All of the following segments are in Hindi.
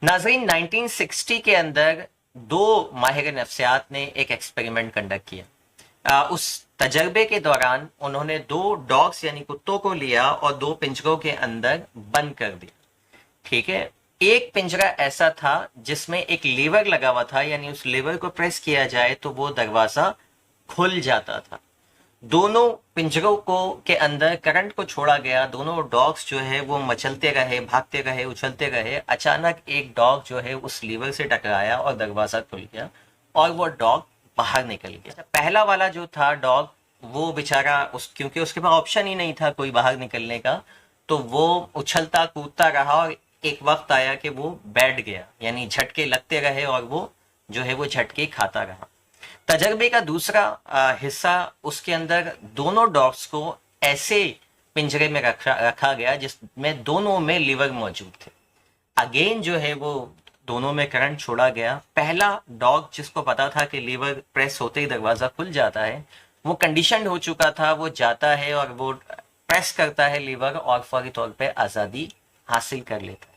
नाज़रीन, 1960 के अंदर दो माहिर नफ्सियात ने एक एक्सपेरिमेंट कंडक्ट किया। उस तजर्बे के दौरान उन्होंने दो डॉग्स यानी कुत्तों को लिया और दो पिंजरों के अंदर बंद कर दिया। ठीक है, एक पिंजरा ऐसा था जिसमें एक लीवर लगा हुआ था, यानी उस लीवर को प्रेस किया जाए तो वो दरवाजा खुल जाता था। दोनों पिंजरों को के अंदर करंट को छोड़ा गया, दोनों डॉग्स जो है वो मचलते रहे, भागते रहे, उछलते रहे। अचानक एक डॉग जो है उस लीवर से टकराया और दरवाजा खुल गया और वो डॉग बाहर निकल गया। पहला वाला जो था डॉग, वो बेचारा क्योंकि उसके पास ऑप्शन ही नहीं था कोई बाहर निकलने का, तो वो उछलता कूदता रहा और एक वक्त आया कि वो बैठ गया, यानी झटके लगते रहे और वो जो है वो झटके खाता रहा। तजर्बे का दूसरा हिस्सा, उसके अंदर दोनों डॉग्स को ऐसे पिंजरे में रखा गया जिसमें दोनों में लिवर मौजूद थे। अगेन जो है वो दोनों में करंट छोड़ा गया। पहला डॉग जिसको पता था कि लीवर प्रेस होते ही दरवाजा खुल जाता है, वो कंडीशन हो चुका था, वो जाता है और वो प्रेस करता है लीवर और फौरी तौर पे आज़ादी हासिल कर लेता है।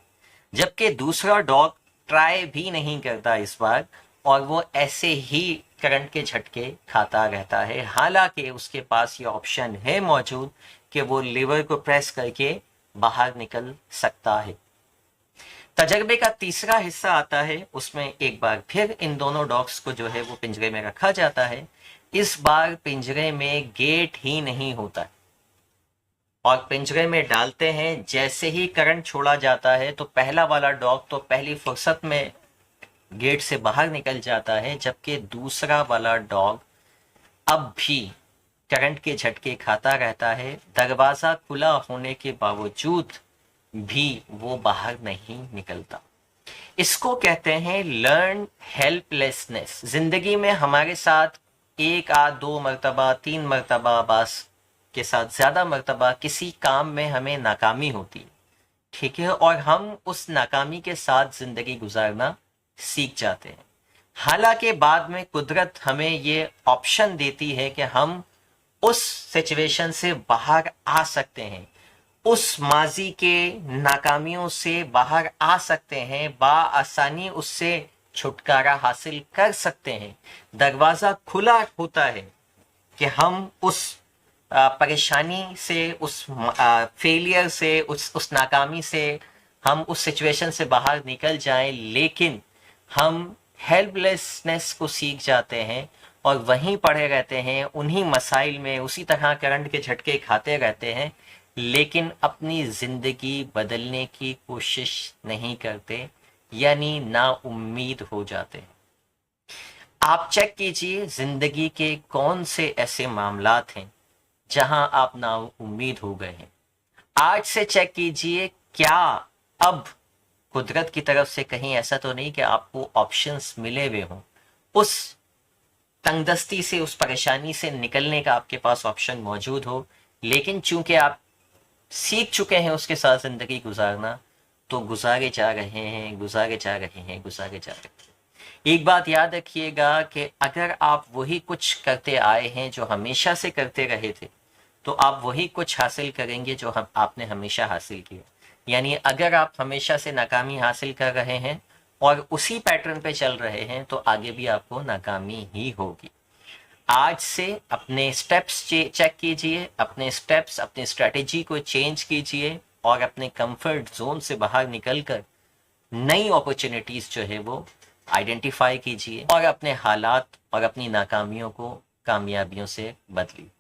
जबकि दूसरा डॉग ट्राई भी नहीं करता इस बार और वो ऐसे ही करंट के झटके खाता रहता है, हालांकि उसके पास ये ऑप्शन है मौजूद कि वो लीवर को प्रेस करके बाहर निकल सकता है। तजर्बे का तीसरा हिस्सा आता है, उसमें एक बार फिर इन दोनों डॉग्स को जो है वो पिंजरे में रखा जाता है। इस बार पिंजरे में गेट ही नहीं होता है और पिंजरे में डालते हैं। जैसे ही करंट छोड़ा जाता है तो पहला वाला डॉग तो पहली फुर्सत में गेट से बाहर निकल जाता है, जबकि दूसरा वाला डॉग अब भी करंट के झटके खाता रहता है। दरवाजा खुला होने के बावजूद भी वो बाहर नहीं निकलता। इसको कहते हैं लर्न हेल्पलेसनेस। जिंदगी में हमारे साथ एक आध दो मरतबा, तीन मरतबा, बस के साथ ज्यादा मरतबा किसी काम में हमें नाकामी होती है, ठीक है, और हम उस नाकामी के साथ जिंदगी गुजारना सीख जाते हैं। हालांकि बाद में कुदरत हमें ये ऑप्शन देती है कि हम उस सिचुएशन से बाहर आ सकते हैं, उस माजी के नाकामियों से बाहर आ सकते हैं, बाआसानी उससे छुटकारा हासिल कर सकते हैं। दरवाजा खुला होता है कि हम उस परेशानी से, उस फेलियर से, उस नाकामी से हम उस सिचुएशन से बाहर निकल जाएं, लेकिन हम हेल्पलेसनेस को सीख जाते हैं और वहीं पड़े रहते हैं, उन्हीं मसाइल में उसी तरह करंट के झटके खाते रहते हैं, लेकिन अपनी जिंदगी बदलने की कोशिश नहीं करते, यानी ना उम्मीद हो जाते हैं। आप चेक कीजिए जिंदगी के कौन से ऐसे मामलात हैं जहां आप ना उम्मीद हो गए हैं। आज से चेक कीजिए क्या अब कुदरत की तरफ से कहीं ऐसा तो नहीं कि आपको ऑप्शंस मिले हुए हों, उस तंगदस्ती से, उस परेशानी से निकलने का आपके पास ऑप्शन मौजूद हो, लेकिन चूंकि आप सीख चुके हैं उसके साथ जिंदगी गुजारना, तो गुजारे जा रहे हैं, गुजारे जा रहे हैं, गुजारे जा रहे हैं। एक बात याद रखिएगा कि अगर आप वही कुछ करते आए हैं जो हमेशा से करते रहे थे, तो आप वही कुछ हासिल करेंगे जो आपने हमेशा हासिल किया। यानी अगर आप हमेशा से नाकामी हासिल कर रहे हैं और उसी पैटर्न पे चल रहे हैं, तो आगे भी आपको नाकामी ही होगी। आज से अपने स्टेप्स चेक कीजिए, अपने स्टेप्स, अपनी स्ट्रेटेजी को चेंज कीजिए और अपने कंफर्ट जोन से बाहर निकलकर नई अपॉर्चुनिटीज जो है वो आइडेंटिफाई कीजिए और अपने हालात और अपनी नाकामियों को कामयाबियों से बदलिए।